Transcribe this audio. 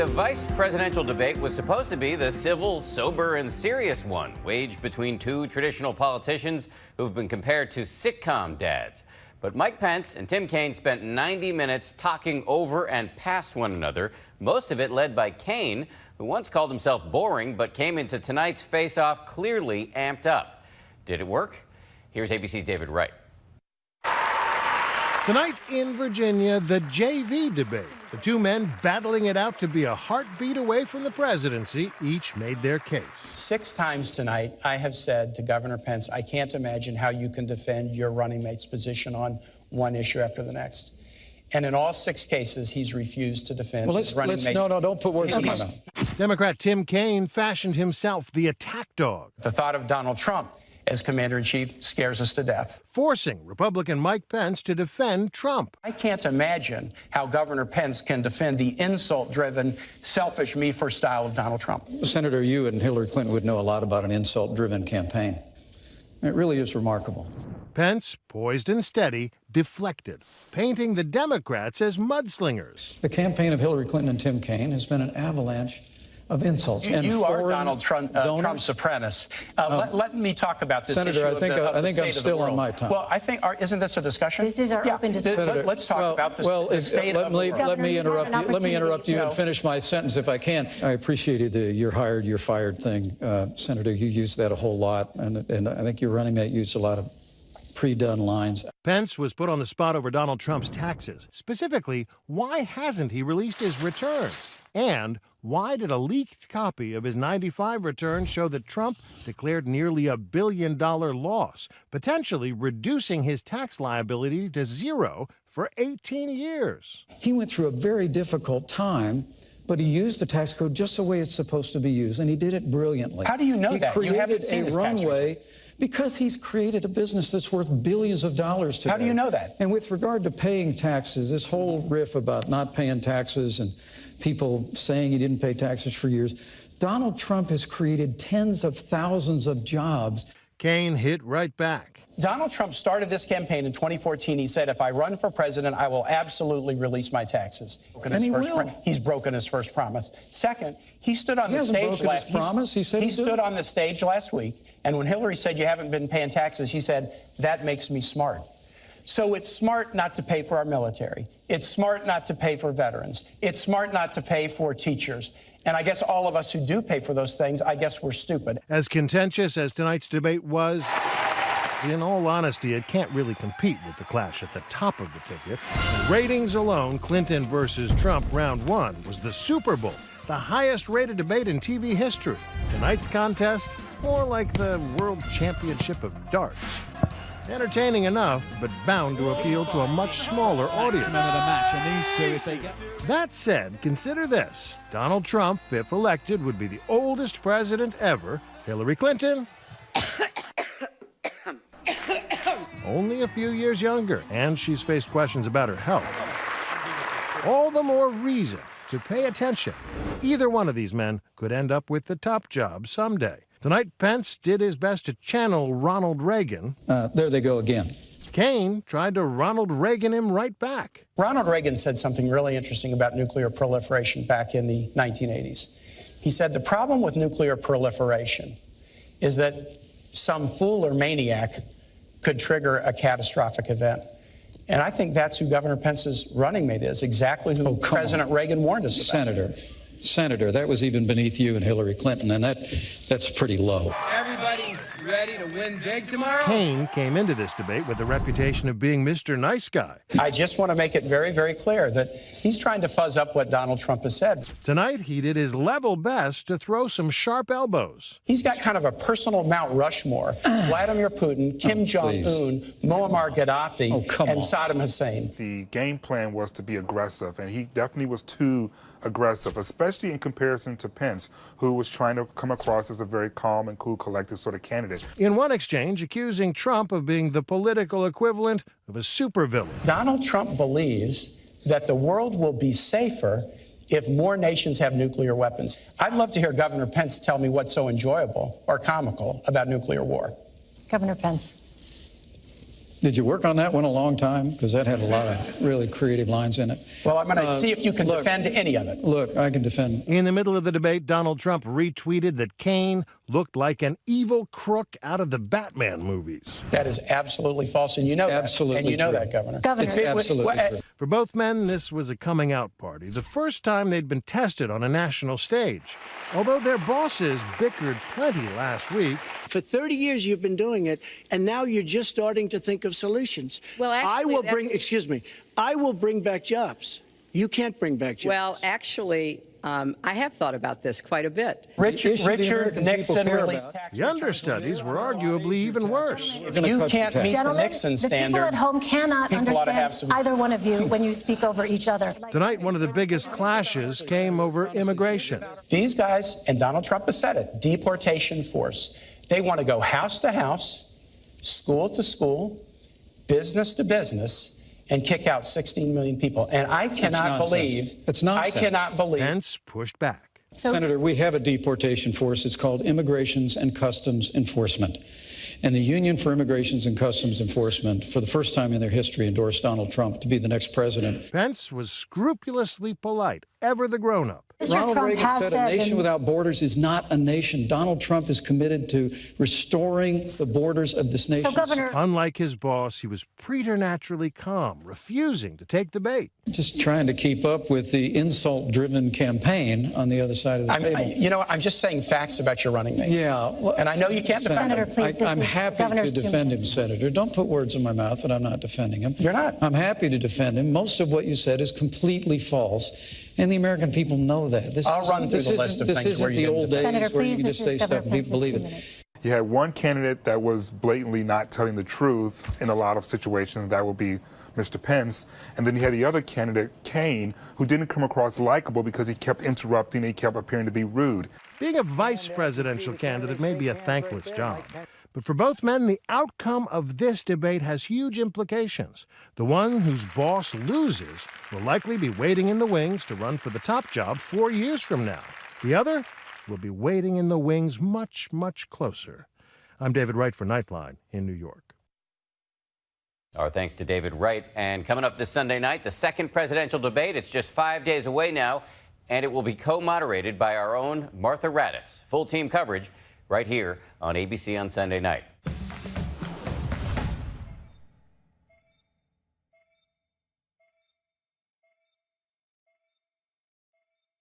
The vice presidential debate was supposed to be the civil, sober, and serious one, waged between two traditional politicians who've been compared to sitcom dads. But Mike Pence and Tim Kaine spent 90 minutes talking over and past one another, most of it led by Kaine, who once called himself boring but came into tonight's face-off clearly amped up. Did it work? Here's ABC's David Wright. Tonight in Virginia, the JV debate. The two men battling it out to be a heartbeat away from the presidency, each made their case. 6 times tonight, I have said to Governor Pence, I can't imagine how you can defend your running mate's position on one issue after the next. And in all 6 cases, he's refused to defend his running mate's. No, don't put words in my mouth. Democrat Tim Kaine fashioned himself the attack dog. The thought of Donald Trump as commander-in-chief scares us to death. Forcing Republican Mike Pence to defend Trump. I can't imagine how Governor Pence can defend the insult-driven, selfish, me-first style of Donald Trump. Senator, you and Hillary Clinton would know a lot about an insult-driven campaign. It really is remarkable. Pence, poised and steady, deflected, painting the Democrats as mudslingers. The campaign of Hillary Clinton and Tim Kaine has been an avalanche of insults. You are Donald Trump's apprentice. Let me talk about this Senator, issue I think I'm still on my time. Well, I think, isn't this a discussion? This is our open discussion. Senator, let's talk about the state of the world. Let me interrupt you and finish my sentence if I can. I appreciated the you're hired, you're fired thing. Senator, you used that a whole lot, and I think your running mate used a lot of pre-done lines. Pence was put on the spot over Donald Trump's taxes. Specifically, why hasn't he released his returns? And why did a leaked copy of his '95 return show that Trump declared nearly $1 billion loss, potentially reducing his tax liability to zero for 18 years? He went through a very difficult time, but he used the tax code just the way it's supposed to be used, and he did it brilliantly. How do you know that? You haven't seen his tax return. Because he's created a business that's worth billions of dollars today. How do you know that? And with regard to paying taxes, this whole riff about not paying taxes and people saying he didn't pay taxes for years, Donald Trump has created tens of thousands of jobs. Kaine hit right back. Donald Trump started this campaign in 2014. He said, if I run for president, I will absolutely release my taxes. And he will. He's broken his first promise. Second, he stood on the stage on the stage last week, and when Hillary said you haven't been paying taxes, he said, that makes me smart. So it's smart not to pay for our military. It's smart not to pay for veterans. It's smart not to pay for teachers. And I guess all of us who do pay for those things, I guess we're stupid. As contentious as tonight's debate was, in all honesty, it can't really compete with the clash at the top of the ticket. In ratings alone, Clinton versus Trump round 1 was the Super Bowl, the highest-rated debate in TV history. Tonight's contest, more like the World Championship of darts. Entertaining enough, but bound to appeal to a much smaller audience. That said, consider this. Donald Trump, if elected, would be the oldest president ever. Hillary Clinton, only a few years younger, and she's faced questions about her health. All the more reason to pay attention. Either one of these men could end up with the top job someday. Tonight, Pence did his best to channel Ronald Reagan. There they go again. Kaine tried to Ronald Reagan him right back. Ronald Reagan said something really interesting about nuclear proliferation back in the 1980s. He said the problem with nuclear proliferation is that some fool or maniac could trigger a catastrophic event. And I think that's who Governor Pence's running mate is, exactly who President Reagan warned us about. Senator, that was even beneath you and Hillary Clinton, and that's pretty low. Everybody ready to win big tomorrow? Kaine came into this debate with the reputation of being Mr. Nice Guy. I just want to make it very, very clear that he's trying to fuzz up what Donald Trump has said. Tonight, he did his level best to throw some sharp elbows. He's got kind of a personal Mount Rushmore. Vladimir Putin, Kim Jong-un, Muammar Gaddafi, and Saddam Hussein. The game plan was to be aggressive, and he definitely was too aggressive, especially in comparison to Pence, who was trying to come across as a very calm and cool, collected sort of candidate. In one exchange, accusing Trump of being the political equivalent of a supervillain. Donald Trump believes that the world will be safer if more nations have nuclear weapons. I'd love to hear Governor Pence tell me what's so enjoyable or comical about nuclear war. Governor Pence. Did you work on that one a long time? Because that had a lot of really creative lines in it. Well, I'm going to see if you can defend any of it. Look, I can defend. In the middle of the debate, Donald Trump retweeted that Cain looked like an evil crook out of the Batman movies. That is absolutely false, and you know that. Absolutely And you know true. that, Governor. It's absolutely true. For both men, this was a coming-out party, the first time they'd been tested on a national stage. Although their bosses bickered plenty last week. For 30 years you've been doing it, and now you're just starting to think of solutions. Well, actually, I will bring back jobs. You can't bring back jobs. Well, actually, I have thought about this quite a bit. Richard Nixon released tax The understudies were arguably even worse. If you can't meet the Nixon standard, the people at home cannot understand some... either one of you when you speak over each other. Tonight, one of the biggest clashes came over immigration. These guys, and Donald Trump has said it, deportation force. They want to go house to house, school to school, business to business, and kick out 16 million people. And I cannot believe... It's nonsense. I cannot believe... Pence pushed back. Senator, we have a deportation force. It's called Immigrations and Customs Enforcement. And the Union for Immigrations and Customs Enforcement, for the first time in their history, endorsed Donald Trump to be the next president. Pence was scrupulously polite, ever the grown-up. Ronald Reagan said a nation without borders is not a nation. Donald Trump is committed to restoring the borders of this nation. So, Governor, unlike his boss, he was preternaturally calm, refusing to take the bait. Just trying to keep up with the insult-driven campaign on the other side of the table. You know, I'm just saying facts about your running mate. Yeah. Well, and I know you can't defend Senator, him. please, I'm happy to defend him, Senator. Don't put words in my mouth that I'm not defending him. You're not. I'm happy to defend him. Most of what you said is completely false. And the American people know that. I'll run through the list of things where you didn't defend. Senator, Where you please, can this just say is stuff Governor and people Pence's believe 2 it. minutes. You had one candidate that was blatantly not telling the truth in a lot of situations. That would be Mr. Pence. And then you had the other candidate, Cain, who didn't come across likable because he kept interrupting and he kept appearing to be rude. Being a vice presidential candidate may be a thankless job. But for both men, the outcome of this debate has huge implications. The one whose boss loses will likely be waiting in the wings to run for the top job 4 years from now. The other will be waiting in the wings much, much closer. I'm David Wright for Nightline in New York. Our thanks to David Wright. And coming up this Sunday night, the second presidential debate. It's just 5 days away now, and it will be co-moderated by our own Martha Raddatz. Full team coverage right here on ABC on Sunday night.